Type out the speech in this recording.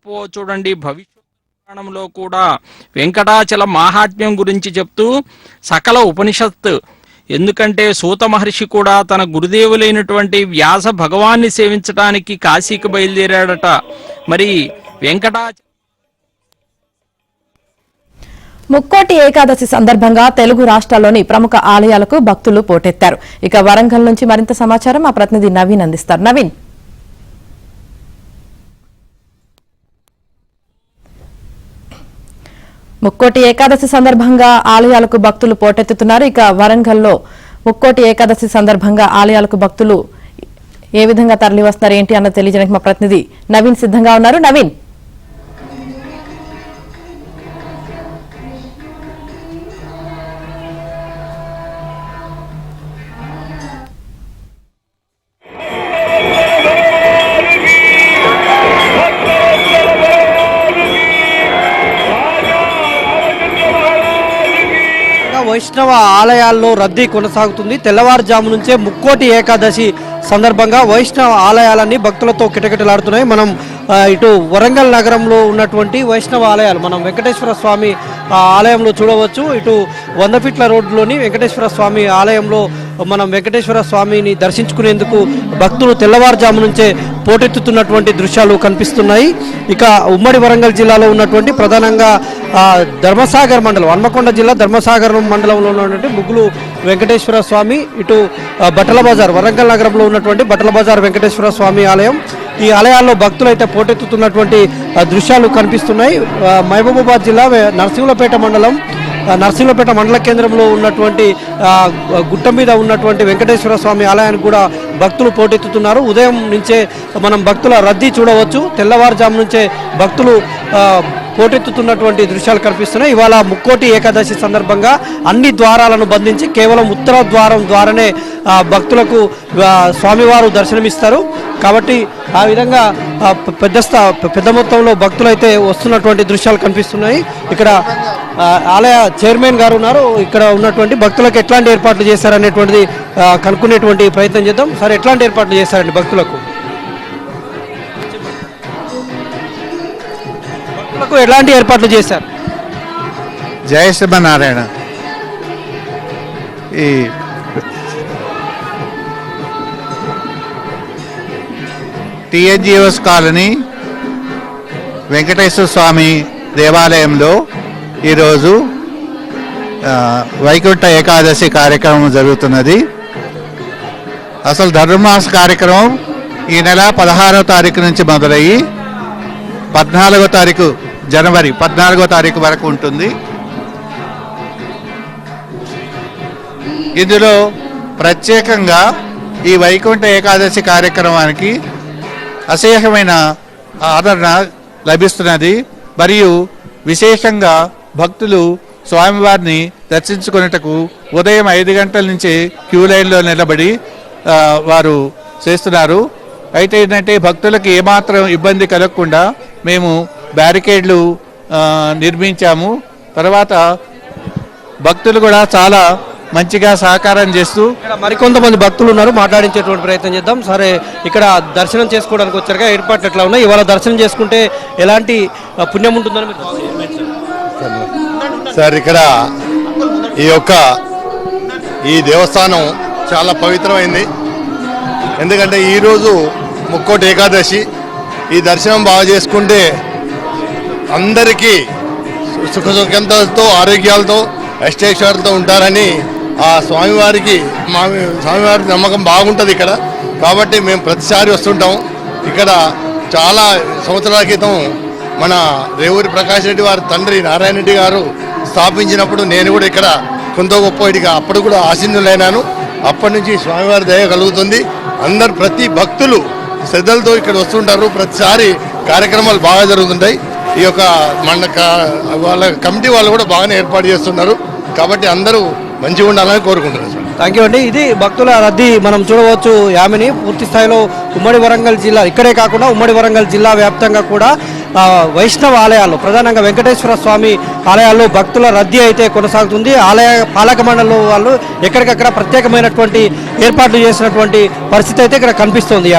చూడండి భవిష్యత్ పురాణంలో కూడా వెంకటాచల మాహాత్మ్యం గురించి చెప్తూ సకల ఉపనిషత్ ఎందుకంటే సూత మహర్షి కూడా తన గురుదేవులైనటువంటి వ్యాస భగవాన్ని సేవించడానికి కాశీకి బయలుదేరాడట. మరి వెంకటాచల ముక్కోటి ఏకాదశి సందర్భంగా తెలుగు రాష్ట్రాల్లోని ప్రముఖ ఆలయాలకు భక్తులు పోటెత్తారు. ఇక వరంగల్ నుంచి మరింత సమాచారం మా ప్రతినిధి నవీన్ అందిస్తారు. నవీన్, ముక్కోటి ఏకాదశి సందర్భంగా ఆలయాలకు భక్తులు పోటెత్తుతున్నారు. ఇక వరంగల్లో ముక్కోటి ఏకాదశి సందర్భంగా ఆలయాలకు భక్తులు ఏ విధంగా తరలి వస్తున్నారు ఏంటి అన్నది తెలియజేయడానికి మా ప్రతినిధి నవీన్ సిద్ధంగా ఉన్నారు. నవీన్, వైష్ణవ ఆలయాల్లో రద్దీ కొనసాగుతుంది. తెల్లవారుజాము నుంచే ముక్కోటి ఏకాదశి సందర్భంగా వైష్ణవ ఆలయాలన్నీ భక్తులతో కిటకిటలాడుతున్నాయి. మనం ఇటు వరంగల్ నగరంలో ఉన్నటువంటి వైష్ణవ ఆలయాలు మనం వెంకటేశ్వర స్వామి ఆలయంలో చూడవచ్చు. ఇటు 100 ఫీట్ల రోడ్డులోని వెంకటేశ్వర స్వామి ఆలయంలో మనం వెంకటేశ్వర స్వామిని దర్శించుకునేందుకు భక్తులు తెల్లవారుజాము నుంచే పోటెత్తుతున్నటువంటి దృశ్యాలు కనిపిస్తున్నాయి. ఇక ఉమ్మడి వరంగల్ జిల్లాలో ఉన్నటువంటి ప్రధానంగా ధర్మసాగర్ మండలం, హన్మకొండ జిల్లా ధర్మసాగర్ మండలంలో ఉన్నటువంటి ముగ్గులు వెంకటేశ్వర స్వామి, ఇటు బట్టల బజార్ వరంగల్ నగరంలో ఉన్నటువంటి బట్టల బజార్ వెంకటేశ్వర స్వామి ఆలయం, ఈ ఆలయాల్లో భక్తులు అయితే పోటెత్తుతున్నటువంటి దృశ్యాలు కనిపిస్తున్నాయి. మహబూబాబాద్ జిల్లా నరసింహులపేట మండల కేంద్రంలో ఉన్నటువంటి గుట్ట మీద ఉన్నటువంటి వెంకటేశ్వర స్వామి ఆలయానికి కూడా భక్తులు పోటెత్తుతున్నారు. ఉదయం నుంచే మనం భక్తుల రద్దీ చూడవచ్చు. తెల్లవారుజాము నుంచే భక్తులు పోటెత్తుతున్నటువంటి దృశ్యాలు కనిపిస్తున్నాయి. ఇవాళ ముక్కోటి ఏకాదశి సందర్భంగా అన్ని ద్వారాలను బంధించి కేవలం ఉత్తర ద్వారం ద్వారానే భక్తులకు స్వామివారు దర్శనమిస్తారు. కాబట్టి ఆ విధంగా పెద్ద మొత్తంలో భక్తులు అయితే వస్తున్నటువంటి దృశ్యాలు కనిపిస్తున్నాయి. ఇక్కడ ఆలయ చైర్మన్ గారు ఉన్నారు. ఇక్కడ ఉన్నటువంటి భక్తులకు ఎట్లాంటి ఏర్పాట్లు చేశారనేటువంటిది కనుక్కునేటువంటి ప్రయత్నం చేద్దాం. సార్, ఎట్లాంటి ఏర్పాట్లు చేశారండి భక్తులకు? ఎలాంటి ఏర్పాట్లు చేశారు? జయ శ్రీమన్నారాయణ. ఈ టిఎన్జిఓస్ కాలనీ వెంకటేశ్వర స్వామి దేవాలయంలో ఈరోజు వైకుంఠ ఏకాదశి కార్యక్రమం జరుగుతున్నది. అసలు ధనుర్మాస కార్యక్రమం ఈ నెల 16వ తారీఖు నుంచి మొదలయ్యి 14వ తారీఖు జనవరి 14వ తారీఖు వరకు ఉంటుంది. ఇందులో ప్రత్యేకంగా ఈ వైకుంఠ ఏకాదశి కార్యక్రమానికి అశేషమైన ఆదరణ లభిస్తున్నది. మరియు విశేషంగా భక్తులు స్వామివారిని దర్శించుకునేటకు ఉదయం 5 గంటల నుంచి క్యూ లైన్లో నిలబడి వారు చేస్తున్నారు. అయితే ఏంటంటే భక్తులకు ఏమాత్రం ఇబ్బంది కలగకుండా మేము బ్యారికేడ్లు నిర్మించాము. తర్వాత భక్తులు కూడా చాలా మంచిగా సహకారం చేస్తూ మరికొంతమంది భక్తులు ఉన్నారు, మాట్లాడించేటువంటి ప్రయత్నం చేద్దాం. సరే, ఇక్కడ దర్శనం చేసుకోవడానికి వచ్చారుగా, ఏర్పాట్లు ఎట్లా ఉన్నాయి? ఇవాళ దర్శనం చేసుకుంటే ఎలాంటి పుణ్యం ఉంటుందని సార్, ఇక్కడ ఈ దేవస్థానం చాలా పవిత్రమైంది. ఎందుకంటే ఈరోజు ముక్కోటి ఏకాదశి. ఈ దర్శనం బాగా చేసుకుంటే అందరికీ సుఖసుఖంతో ఆరోగ్యాలతో అష్టైశ్వర్యాలతో ఉంటారని ఆ స్వామివారి నమ్మకం బాగుంటుంది ఇక్కడ. కాబట్టి మేము ప్రతిసారి వస్తుంటాం. ఇక్కడ చాలా సంవత్సరాల క్రితం మన రేవూరి ప్రకాష్ రెడ్డి వారి తండ్రి నారాయణ రెడ్డి గారు స్థాపించినప్పుడు నేను కూడా ఇక్కడ కొంత గొప్ప ఇటుగా అప్పుడు కూడా ఆశీనులైనాను. అప్పటి నుంచి స్వామివారి దయ కలుగుతుంది. ప్రతి భక్తులు శ్రద్ధలతో ఇక్కడ వస్తుంటారు. ప్రతిసారి కార్యక్రమాలు బాగా జరుగుతుంటాయి. ఈ యొక్క వాళ్ళ కమిటీ వాళ్ళు కూడా బాగానే ఏర్పాటు చేస్తున్నారు. కాబట్టి అందరూ మంచిగా ఉండాలని కోరుకుంటున్నాను. థ్యాంక్ యూ అండి. ఇది భక్తుల రద్దీ మనం చూడవచ్చు. యామిని పూర్తి స్థాయిలో ఉమ్మడి వరంగల్ జిల్లా, ఇక్కడే కాకుండా ఉమ్మడి వరంగల్ జిల్లా వ్యాప్తంగా కూడా వైష్ణవ ఆలయాల్లో ప్రధానంగా వెంకటేశ్వర స్వామి ఆలయాల్లో భక్తుల రద్దీ అయితే కొనసాగుతుంది. ఆలయ పాలక మండలి వాళ్ళు ఎక్కడికక్కడ ప్రత్యేకమైనటువంటి ఏర్పాట్లు చేసినటువంటి పరిస్థితి అయితే ఇక్కడ కనిపిస్తోంది.